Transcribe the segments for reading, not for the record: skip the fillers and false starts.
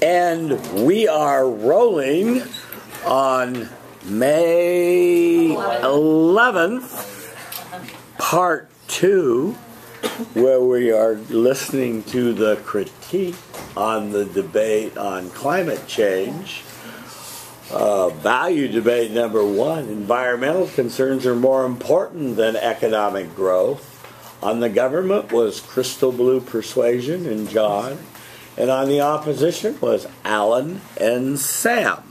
And we are rolling on May 11th, part 2, where we are listening to the critique on the debate on climate change. Value debate number 1, environmental concerns are more important than economic growth. On the government was Crystal Blue Persuasion and John. And on the opposition was Alan and Sam.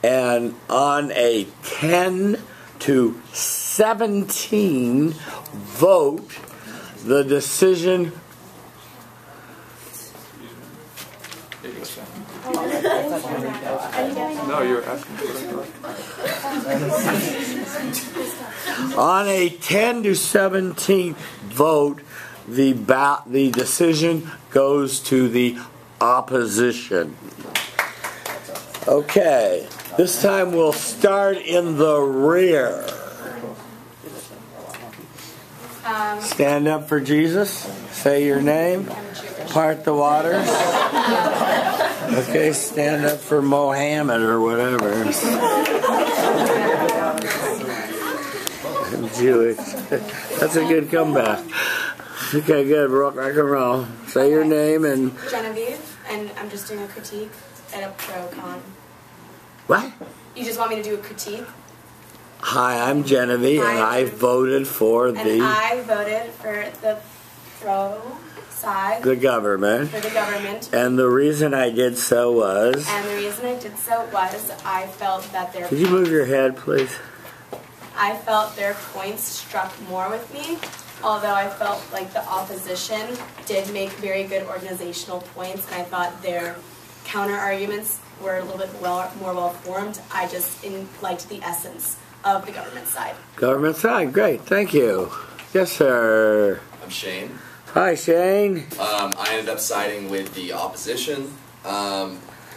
And on a 10 to 17 vote, the decision... No, you're asking for On a 10 to 17 vote, the decision goes to the opposition. Okay, this time we'll start in the rear. Stand up for Jesus. Say your name. Part the waters. Okay, stand up for Mohammed or whatever. I'm Jewish. That's a good comeback. Okay, good. Rock and roll. Say your name and... Genevieve, and I'm just doing a critique and a pro-con. What? You just want me to do a critique? Hi, I'm Genevieve, and I voted for the... And I voted for the pro side. The government. For the government. And the reason I did so was... And the reason I did so was I felt that their... Could you move your head, please? I felt their points struck more with me, although I felt like the opposition did make very good organizational points, and I thought their counter-arguments were a little bit more well-formed. I just liked the essence of the government side. Government side, great, thank you. Yes, sir. I'm Shane. Hi, Shane. I ended up siding with the opposition.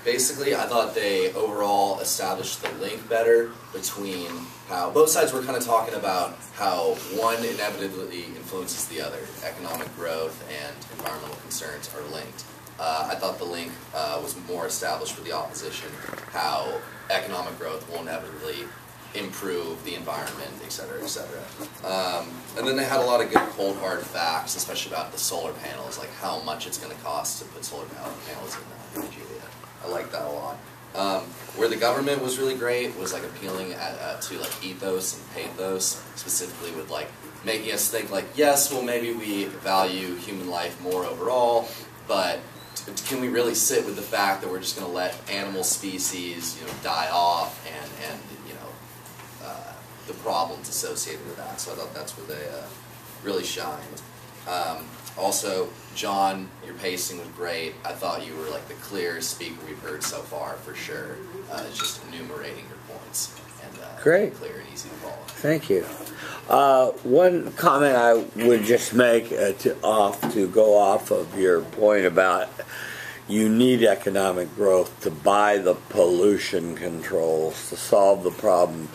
Basically, I thought they overall established the link better between how both sides were kind of talking about how one inevitably influences the other. Economic growth and environmental concerns are linked. I thought the link was more established for the opposition, how economic growth will inevitably improve the environment, etc., etc. And then they had a lot of good cold hard facts, especially about the solar panels, like how much it's going to cost to put solar panels in Nigeria. I like that a lot. Where the government was really great was like appealing to like ethos and pathos, specifically with like making us think like, yes, well maybe we value human life more overall, but can we really sit with the fact that we're just going to let animal species, die off and the problems associated with that. So I thought that's where they really shined. Also, John, your pacing was great. I thought you were like the clearest speaker we've heard so far, for sure. Just enumerating your points and great, clear and easy to follow. Thank you. One comment I would just make to go off of your point about you need economic growth to buy the pollution controls to solve the problem.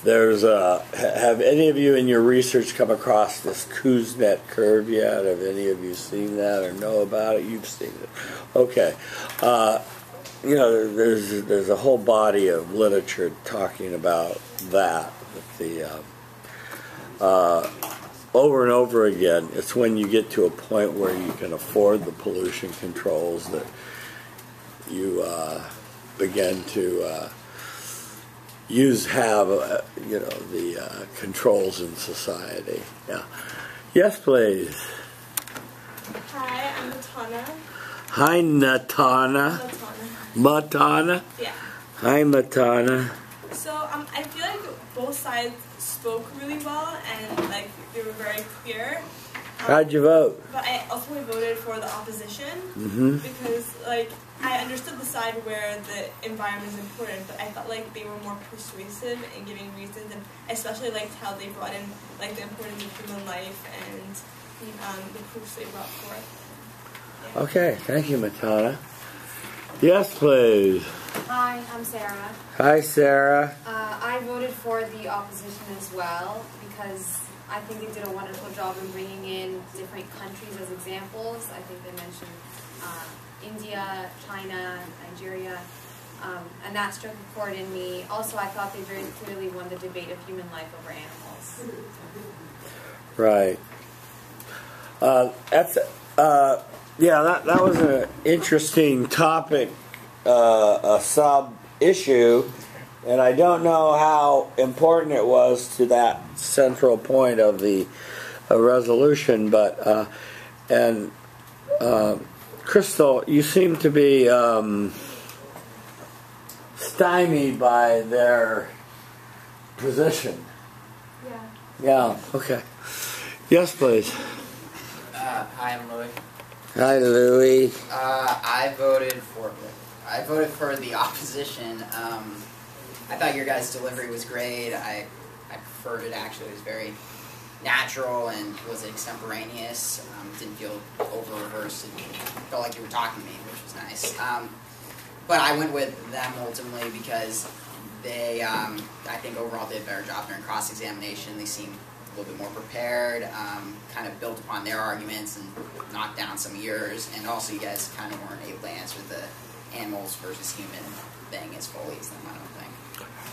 There's have any of you in your research come across this Kuznets curve yet? Have any of you seen that or know about it? You've seen it. Okay. There's a whole body of literature talking about that. Over and over again, it's when you get to a point where you can afford the pollution controls that you begin to have the controls in society. Yeah. Yes, please. Hi, I'm Matana. Hi, Natana. Matana. Yeah. Hi, Matana. So I feel like both sides spoke really well and like they were very clear. How'd you vote? But I ultimately voted for the opposition because like I understood the side where the environment is important, but I felt like they were more persuasive in giving reasons, and especially liked how they brought in like the importance of human life and the proofs they brought forth. Yeah. Okay, thank you, Matana. Yes, please. Hi, I'm Sarah. Hi, Sarah. I voted for the opposition as well because I think they did a wonderful job in bringing in different countries as examples. I think they mentioned India, China, Nigeria, and that struck a chord in me. Also, I thought they very clearly won the debate of human life over animals. Right. That was an interesting topic, a sub issue, and I don't know how important it was to that central point of the resolution. But Crystal, you seem to be stymied by their position. Yeah. Yeah. Okay. Yes, please. Hi, I'm Louis. Hi, Louie. I voted for the opposition. I thought your guys' delivery was great. I preferred it, actually. It was very natural and was extemporaneous. Didn't feel over-rehearsed. It felt like you were talking to me, which was nice. But I went with them ultimately because they, I think overall did a better job during cross-examination. They seemed a little bit more prepared, kind of built upon their arguments and knocked down some of yours. And also you guys kind of weren't able to answer the animals versus human thing as fully as them, I don't think.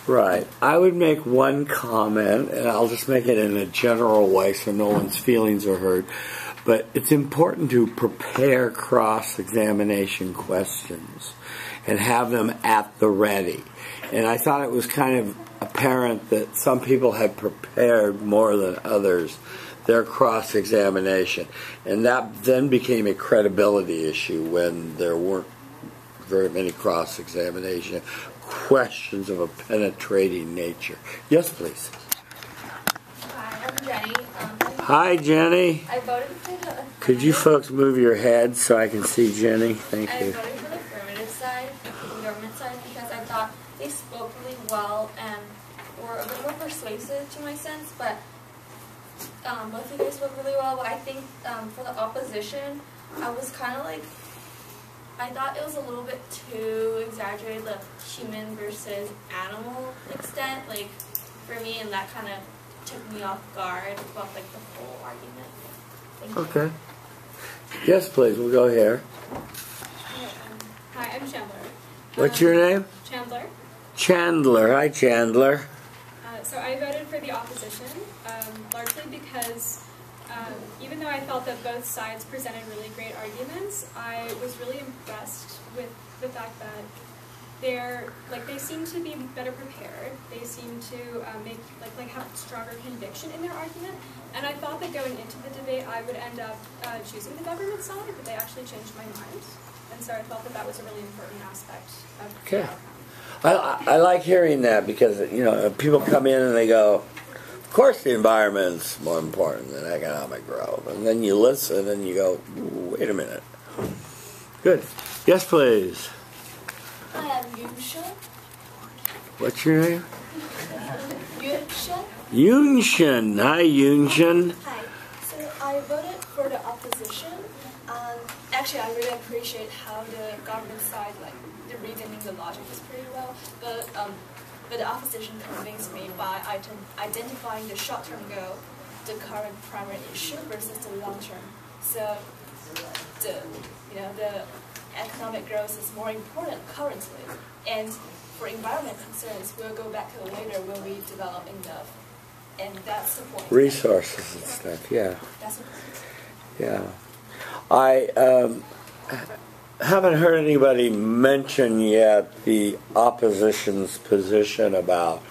Right. I would make one comment, and I'll just make it in a general way so no one's feelings are hurt. But it's important to prepare cross-examination questions and have them at the ready. And I thought it was kind of apparent that some people had prepared more than others their cross-examination. And that then became a credibility issue when there weren't very many cross-examination questions of a penetrating nature. Yes, please. Hi, I'm Jenny. Hi, Jenny. I voted for the affirmative. Could you folks move your heads so I can see Jenny? Thank I you. voted for the affirmative side, the government side, because I thought they spoke really well and were a bit more persuasive to my sense, but both of you guys spoke really well. But I think for the opposition, I was kind of like, I thought it was a little bit too exaggerated, the human versus animal extent, like, for me, and that kind of took me off guard about, like, the whole argument. Thank you. Okay. Yes, please. We'll go here. Hi, I'm Chandler. What's your name? Chandler. Chandler. Hi, Chandler. So I voted for the opposition, largely because even though I felt that both sides presented really great arguments, I was really impressed with the fact that they seem to be better prepared. They seem to have stronger conviction in their argument. And I thought that going into the debate, I would end up choosing the government side, but they actually changed my mind. And so I felt that that was a really important aspect of the outcome. I like hearing that because, people come in and they go, of course the environment's more important than economic growth. And then you listen and you go, wait a minute. Good. Yes, please. Hi, I'm Yunsha. What's your name? Yunsha. Yunshin. Hi, Yunshin. Hi. So I voted for the opposition. Actually, I really appreciate how the government side, the reasoning, the logic was pretty well. But the opposition convinced me by identifying the short-term goal, the current primary issue, versus the long-term. So the economic growth is more important currently, and for environment concerns, we'll go back to it later when we develop enough, and that's the point. Resources and stuff, yeah. That's the point. Yeah. I haven't heard anybody mention yet the opposition's position about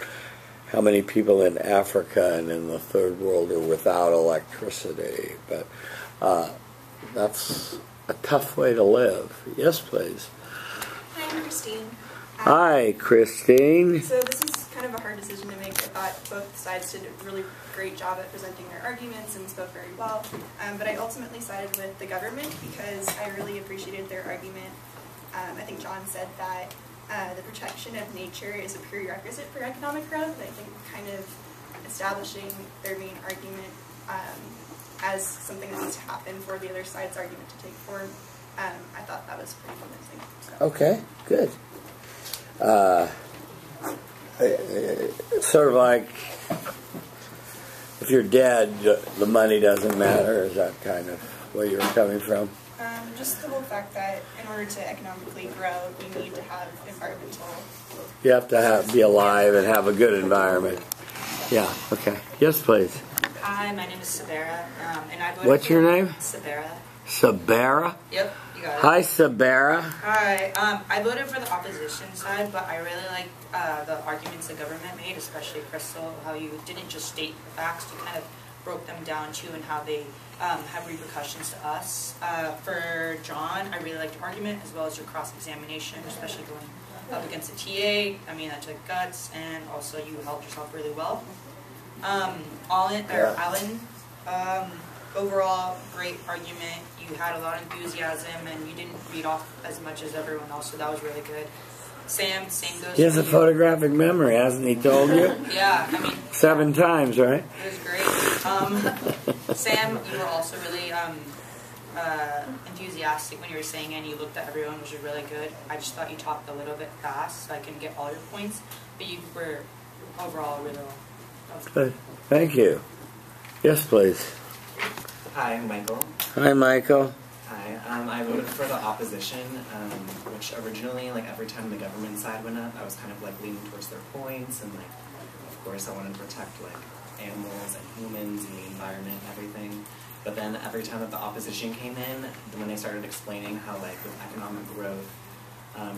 how many people in Africa and in the third world are without electricity, but that's a tough way to live. Yes, please. Hi, I'm Christine. Hi, Christine. So this is kind of a hard decision to make. I thought both sides did a really great job at presenting their arguments and spoke very well. But I ultimately sided with the government because I really appreciated their argument. I think John said that the protection of nature is a prerequisite for economic growth. I think kind of establishing their main argument as something that needs to happen for the other side's argument to take form, I thought that was pretty convincing. So. Okay, good. Sort of like if you're dead, the money doesn't matter. Is that kind of where you're coming from? Just the whole fact that in order to economically grow, you need to have environmental. You have to be alive and have a good environment. Yeah, okay. Yes, please. Hi, my name is Sabera, and I voted What's for your name? Sabera. Sabera? Yep, you got it. Hi, Sabera. Hi, I voted for the opposition side, but I really liked the arguments the government made, especially Crystal, how you didn't just state the facts, you kind of broke them down too and how they have repercussions to us. For John, I really liked your argument as well as your cross-examination, especially going up against the TA. I mean, that took guts, and also you held yourself really well. Alan, overall, great argument. You had a lot of enthusiasm, and you didn't read off as much as everyone else, so that was really good. Sam, same goes. He has a photographic memory, hasn't he told you? Yeah, I mean. 7 times, right? It was great. Sam, you were also really enthusiastic when you were saying it, and you looked at everyone, which was really good. I just thought you talked a little bit fast, so I couldn't get all your points, but you were overall really well. Good. Thank you. Yes, please. Hi, I'm Michael. Hi, Michael. Hi. I voted for the opposition, which originally, like, every time the government side went up, I was kind of, like, leaning towards their points, and, like, of course I wanted to protect, like, animals and humans and the environment and everything. But then every time that the opposition came in, when they started explaining how, like, with economic growth,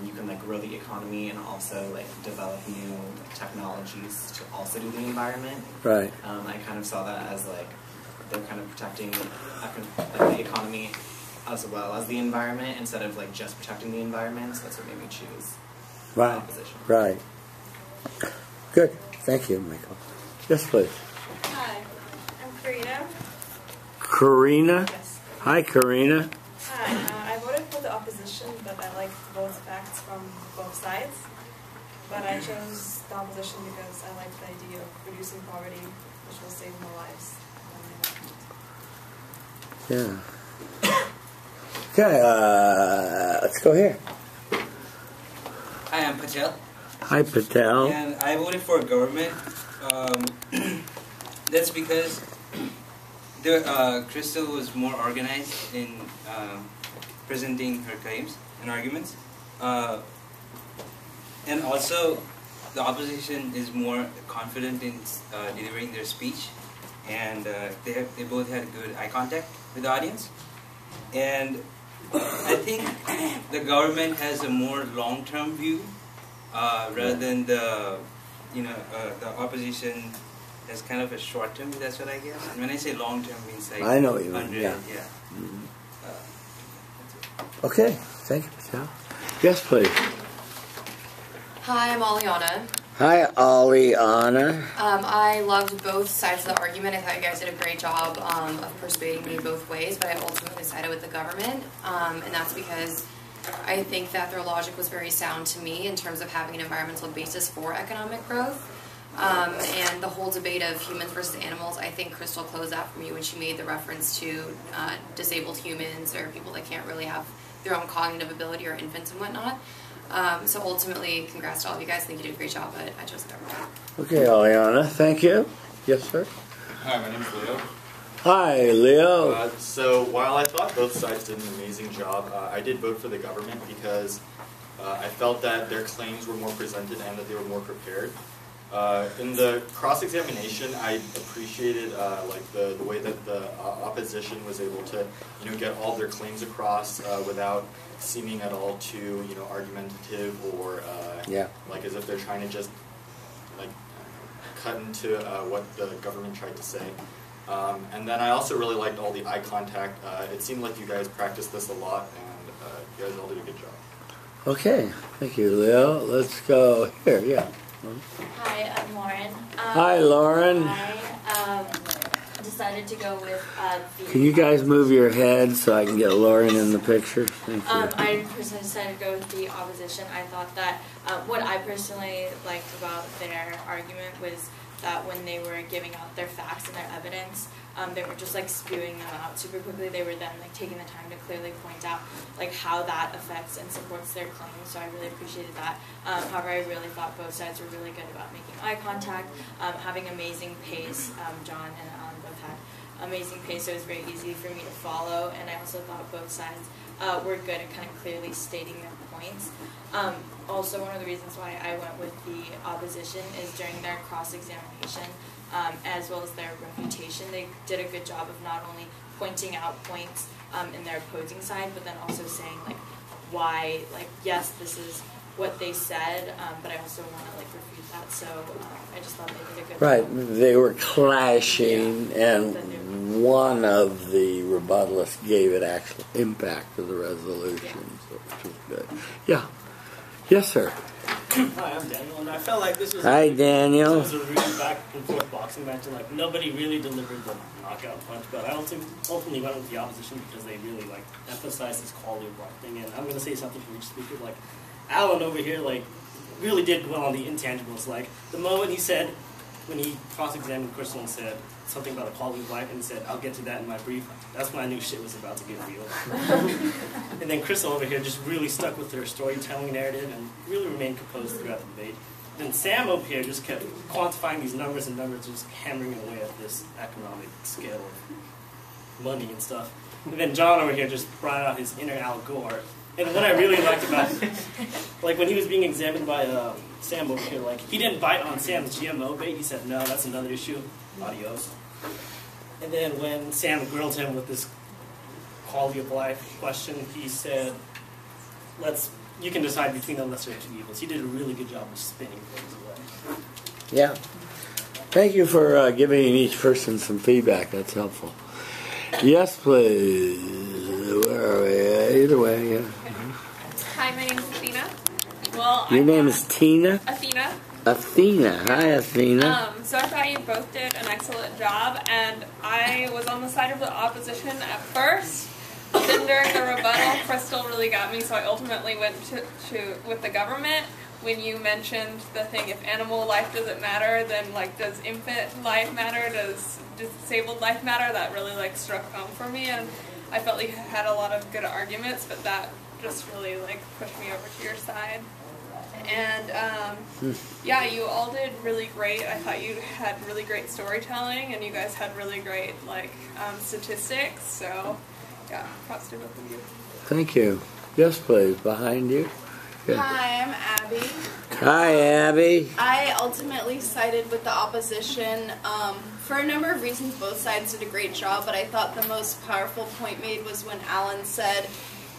you can, like, grow the economy and also, like, develop new, like, technologies to also do the environment. Right. I kind of saw that as, like, they're kind of protecting the economy as well as the environment instead of, like, just protecting the environment. So that's what made me choose the opposition. Right. Good. Thank you, Michael. Yes, please. Hi, I'm Karina. Karina? Yes. Hi, Karina. Hi, I voted for the opposition, but I liked both facts from both sides. But I chose the opposition because I liked the idea of reducing poverty, which will save more lives. Yeah. Okay, let's go here. Hi, I'm Patel. Hi, Patel. And I voted for government. That's because Crystal was more organized in presenting her claims and arguments. And also, the opposition is more confident in delivering their speech. And they both had good eye contact with the audience. And I think the government has a more long-term view rather than the opposition has kind of a short-term view. That's what I guess. And when I say long-term, means like I know what you mean. 100. Yeah. Mm-hmm. Okay. Thank you, Patel. Yes, please. Hi, I'm Aliana. Hi, Aliana. I loved both sides of the argument. I thought you guys did a great job of persuading me both ways, but I ultimately sided with the government, and that's because I think that their logic was very sound to me in terms of having an environmental basis for economic growth. And the whole debate of humans versus animals, I think Crystal closed that for me when she made the reference to disabled humans or people that can't really have their own cognitive ability or infants and whatnot. So ultimately, congrats to all of you guys. I think you did a great job, but I chose the government. Okay, Aliana. Thank you. Yes, sir. Hi, my name is Leo. Hi, Leo. So while I thought both sides did an amazing job, I did vote for the government because I felt that their claims were more presented and that they were more prepared. In the cross-examination, I appreciated like the way that the opposition was able to get all their claims across without seeming at all too argumentative or like as if they're trying to just like cut into what the government tried to say. And then I also really liked all the eye contact. It seemed like you guys practiced this a lot, and you guys all did a good job. Okay, thank you, Leo. Let's go here. Yeah. Hi, I'm Lauren. Hi, Lauren. I decided to go with the... Can you guys move your head so I can get Lauren in the picture? Thank you. I personally decided to go with the opposition. I thought that what I personally liked about their argument was that when they were giving out their facts and their evidence, they were just like spewing them out super quickly. They were then like taking the time to clearly point out like how that affects and supports their claims. So I really appreciated that. However, I really thought both sides were really good about making eye contact, having amazing pace. John and Alan both had amazing pace, so it was very easy for me to follow, and I also thought both sides were good at kind of clearly stating their points. Also, one of the reasons why I went with the opposition is during their cross-examination, as well as their refutation, they did a good job of not only pointing out points in their opposing side, but then also saying like why, like, yes, this is what they said, but I also want to like refute that. So I just thought they did a good job. They were clashing, and one of the rebuttalists gave it actual impact to the resolution, so which was good. Yeah. Yes, sir. Hi, I'm Daniel, and I felt like this was Hi, Daniel. This was a really back and forth boxing match, and like nobody really delivered the knockout punch. But I ultimately went with the opposition because they really like emphasized this quality of life thing. And I'm gonna say something from each speaker. Like Alan over here, like really did well on the intangibles. Like the moment he said, when he cross-examined Crystal and said something about the quality of life, and he said, "I'll get to that in my brief." That's when I knew shit was about to get real. And then Crystal over here just really stuck with her storytelling narrative and really remained composed throughout the debate. Then Sam over here just kept quantifying these numbers and numbers, just hammering away at this economic scale of money and stuff. And then John over here just brought out his inner Al Gore. And what I really liked about it, like when he was being examined by Sam over here, like he didn't bite on Sam's GMO bait. He said, "No, that's another issue. Adios." And then when Sam grilled him with this quality of life question, he said, you can decide between the lesser of two evils. He did a really good job of spinning things away. Yeah. Thank you for giving each person some feedback. That's helpful. Yes, please. Where are we? Either way, yeah. Hi, my name is Athena. Well, Your name is Tina? Athena. Athena. Hi, Athena. So I thought you both did an excellent job, and I was on the side of the opposition at first. Then during the rebuttal, Crystal really got me, so I ultimately went with the government. When you mentioned the thing, if animal life doesn't matter, then like does infant life matter? Does disabled life matter? That really like struck home for me, and I felt like you had a lot of good arguments, but that just really like pushed me over to your side. And yeah, you all did really great. I thought you had really great storytelling, and you guys had really great like statistics. So yeah, props to both of you. Thank you. Yes, please. Behind you. Yeah. Hi, I'm Abby. Hi, Abby. I ultimately sided with the opposition. For a number of reasons, both sides did a great job, but I thought the most powerful point made was when Alan said,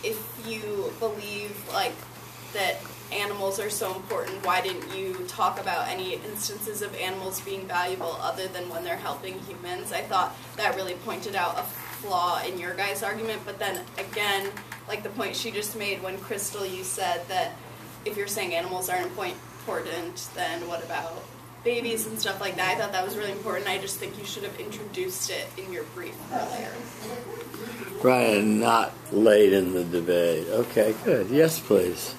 if you believe like that animals are so important, why didn't you talk about any instances of animals being valuable other than when they're helping humans? I thought that really pointed out a flaw in your guys' argument, but then again, like the point she just made when Crystal, you said that if you're saying animals aren't important, then what about babies and stuff like that? I thought that was really important. I just think you should have introduced it in your brief earlier. Right, and not late in the debate. Okay, good. Yes, please.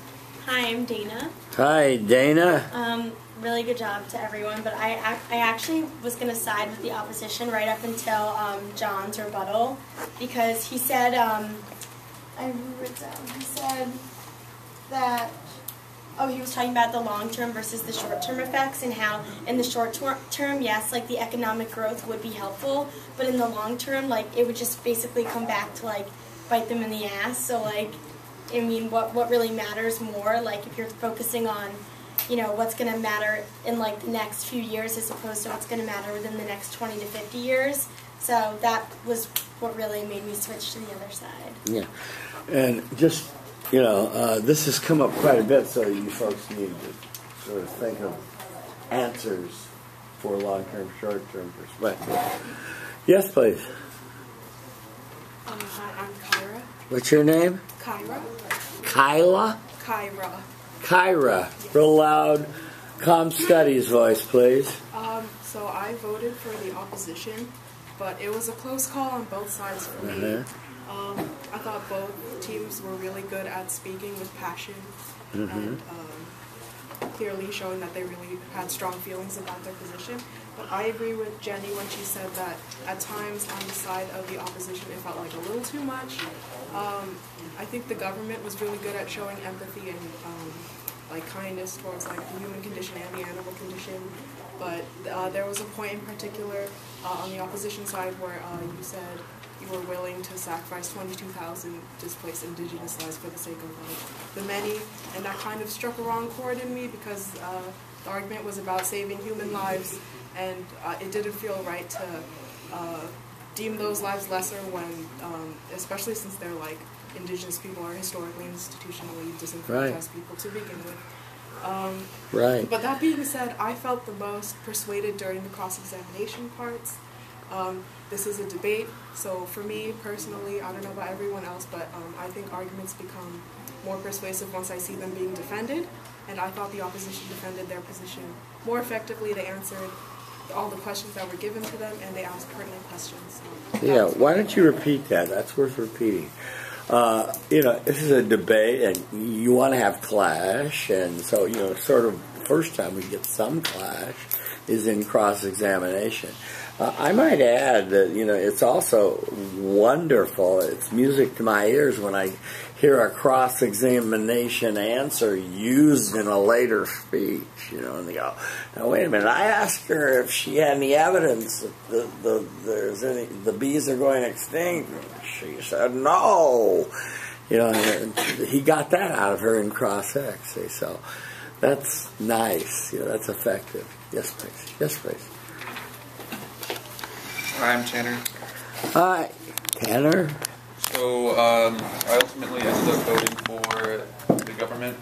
Hi, I'm Deena. Hi, Dana. Really good job to everyone, but I actually was going to side with the opposition right up until John's rebuttal, because he said, I wrote it down, he said that, he was talking about the long-term versus the short-term effects, and how in the short-term, yes, like the economic growth would be helpful, but in the long-term, like it would just basically come back to like bite them in the ass. So like, I mean, what really matters more, like if you're focusing on, you know, what's going to matter in like the next few years as opposed to what's going to matter within the next 20 to 50 years. So that was what really made me switch to the other side. Yeah, and just, you know, this has come up quite a bit, so you folks need to sort of think of answers for long-term, short-term perspective. Yes, please. Hi, I'm Kyra. What's your name? Kyra. Kyla? Kyra. Kyra. Real loud, calm studies voice, please. So I voted for the opposition, but it was a close call on both sides for me. I thought both teams were really good at speaking with passion and clearly showing that they really had strong feelings about their position. But I agree with Jenny when she said that at times on the side of the opposition it felt like a little too much. I think the government was really good at showing empathy and like kindness towards like the human condition and the animal condition. But there was a point in particular on the opposition side where you said you were willing to sacrifice 22,000 displaced indigenous lives for the sake of the many, and that kind of struck a wrong chord in me because the argument was about saving human lives, and it didn't feel right to deem those lives lesser when, especially since they're like indigenous people are historically and institutionally disenfranchised people to begin with. Right. But that being said, I felt the most persuaded during the cross-examination parts. This is a debate, so for me personally, I don't know about everyone else, but I think arguments become more persuasive once I see them being defended, and I thought the opposition defended their position more effectively. They answered all the questions that were given to them, and they asked pertinent questions. Yeah, why don't you repeat that? That's worth repeating. This is a debate, and you want to have clash, and so, sort of first time we get some clash is in cross-examination. I might add that, it's also wonderful. It's music to my ears when I hear a cross-examination answer used in a later speech, and they go, now wait a minute, I asked her if she had any evidence that the bees are going extinct. She said no. And he got that out of her in cross-ex. So that's nice. That's effective. Yes, please. Yes, please. Hi, I'm Tanner. Hi, Tanner. So I ultimately ended up voting for the government.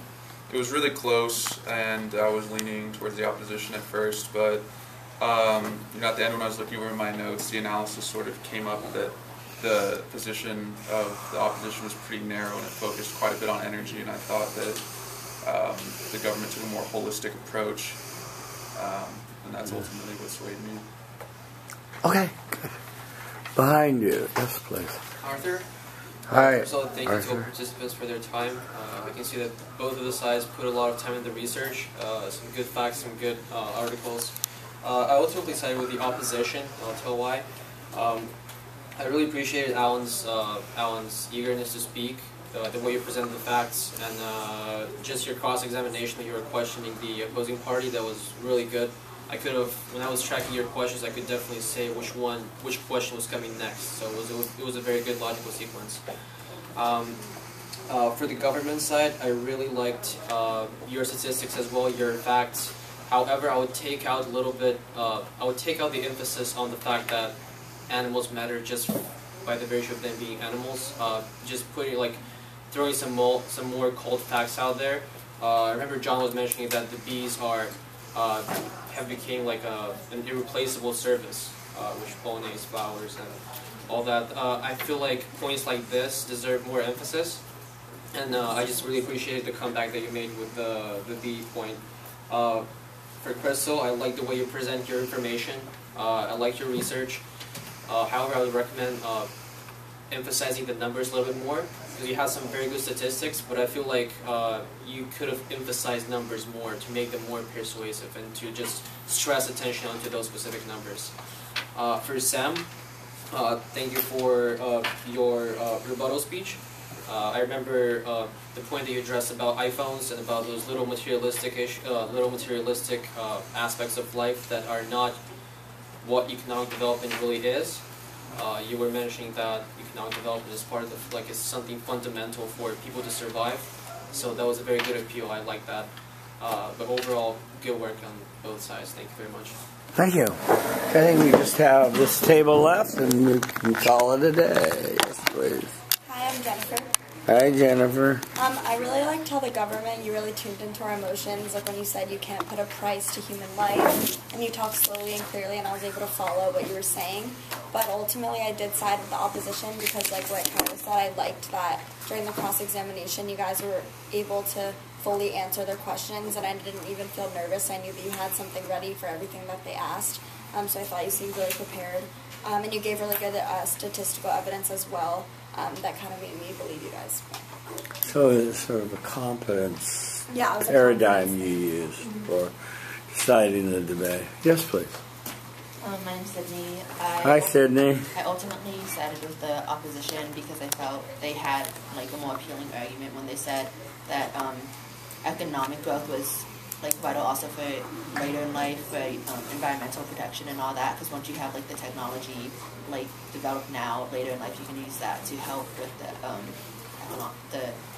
It was really close, and I was leaning towards the opposition at first, but at the end when I was looking over my notes, the analysis sort of came up that the position of the opposition was pretty narrow, and it focused quite a bit on energy, and I thought that the government took a more holistic approach, and that's ultimately what swayed me. Okay, good. Behind you. Yes, please. Arthur? Hi. First of all, thank you to all participants for their time. I can see that both of the sides put a lot of time into research, some good facts, some good articles. I ultimately sided with the opposition, and I'll tell why. I really appreciated Alan's eagerness to speak, the way you presented the facts, and just your cross-examination that you were questioning the opposing party. That was really good. I could have, when I was tracking your questions, I could definitely say which question was coming next. So it was a very good logical sequence. For the government side, I really liked your statistics as well, your facts. However, I would take out a little bit. I would take out the emphasis on the fact that animals matter just by the virtue of them being animals. Just putting throwing some more cold facts out there. I remember John was mentioning that the bees have become like an irreplaceable service, which pollinates flowers and all that. I feel like points like this deserve more emphasis, and I just really appreciated the comeback that you made with the bee point. For Crystal, I like the way you present your information. I like your research. However, I would recommend emphasizing the numbers a little bit more, because you have some very good statistics, but I feel like you could have emphasized numbers more to make them more persuasive and to just stress attention onto those specific numbers. For Sam, thank you for your rebuttal speech. I remember the point that you addressed about iPhones and about those little materialistic aspects of life that are not what economic development really is. You were mentioning that economic development is part of it's something fundamental for people to survive. So that was a very good appeal. I like that. But overall, good work on both sides. Thank you very much. Thank you. I think we just have this table left, and we can call it a day. Yes, please. Hi, I'm Jennifer. Hi, Jennifer. I really liked how the government, you really tuned into our emotions, like when you said you can't put a price to human life, and you talked slowly and clearly, and I was able to follow what you were saying. But ultimately, I did side with the opposition because, like what Kyra said, I liked that during the cross-examination, you guys were able to fully answer their questions, and I didn't even feel nervous. I knew that you had something ready for everything that they asked, so I thought you seemed really prepared. And you gave really good statistical evidence as well. That kind of made me believe you guys. So it's sort of a competence it paradigm you use for deciding the debate. Yes, please. My name's Sydney. Hi, Sydney. I ultimately sided with the opposition because I felt they had a more appealing argument when they said that economic growth was like vital also for later in life, for environmental protection and all that, because once you have like the technology like developed now, later in life you can use that to help with the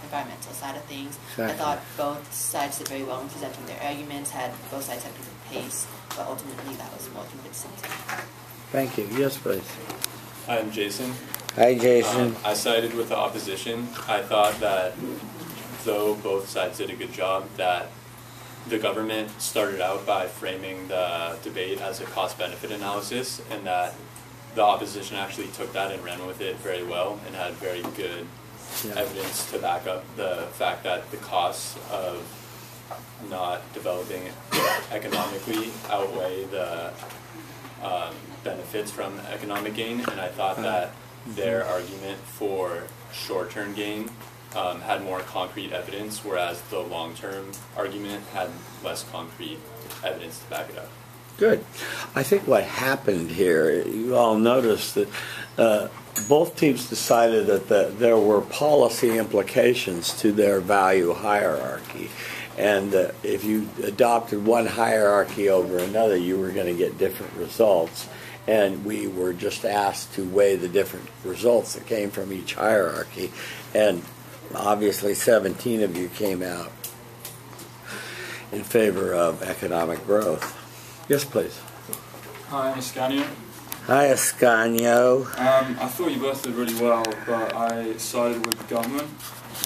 environmental side of things. Exactly. I thought both sides did very well in presenting their arguments, both sides had different pace, but ultimately that was more convincing to me. Thank you. Yes, please. I'm Jason. Hi, Jason. I sided with the opposition. I thought that though both sides did a good job, that the government started out by framing the debate as a cost-benefit analysis, and that the opposition actually took that and ran with it very well and had very good evidence to back up the fact that the costs of not developing economically outweigh the benefits from economic gain. And I thought that their argument for short-term gain had more concrete evidence, whereas the long-term argument had less concrete evidence to back it up. Good. I think what happened here, you all noticed that both teams decided that there were policy implications to their value hierarchy. And if you adopted one hierarchy over another, you were going to get different results. And we were just asked to weigh the different results that came from each hierarchy. And obviously 17 of you came out in favor of economic growth. Yes, please. Hi, I'm Ascanio. Hi, Ascanio. I thought you both did really well, but I sided with the government.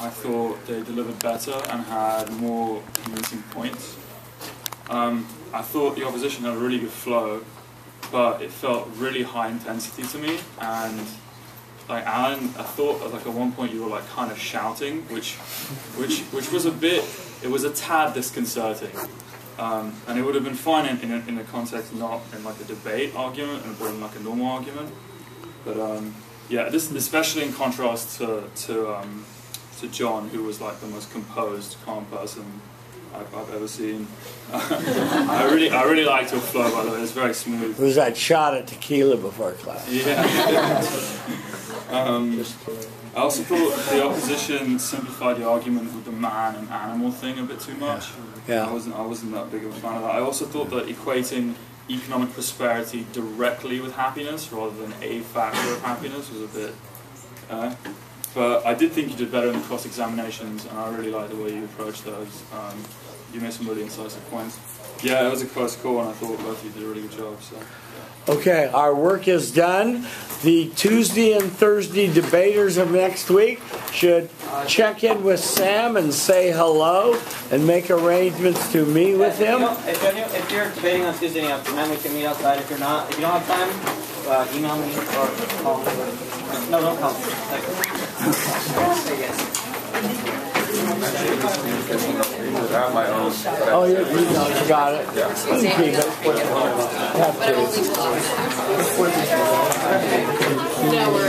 I thought they delivered better and had more convincing points. I thought the opposition had a really good flow, but it felt really high intensity to me. And like Alan, I thought like at one point you were like kind of shouting, which was it was a tad disconcerting. And it would have been fine in a context not in like a debate argument, but in like a normal argument. But yeah, this especially in contrast to John, who was like the most composed, calm person I've ever seen. I really liked your flow, by the way. It's very smooth. It was that shot at tequila before class. Yeah. I also thought the opposition simplified the argument with the man and animal thing a bit too much. Yeah. I wasn't that big of a fan of that. I also thought that equating economic prosperity directly with happiness rather than a factor of happiness was a bit. But I did think you did better in the cross-examinations, and I really liked the way you approached those. You made some really incisive points. Yeah, it was a close call, and I thought both of you did a really good job. So. Okay, our work is done. The Tuesday and Thursday debaters of next week should check in with Sam and say hello and make arrangements to meet with him. If you're debating on Tuesday and you have time, we can meet outside. If you don't have time, email me or call me. No, don't call me. Say yes. I have my own. Oh, you got it. Yeah. You keep it. Have to. No, we're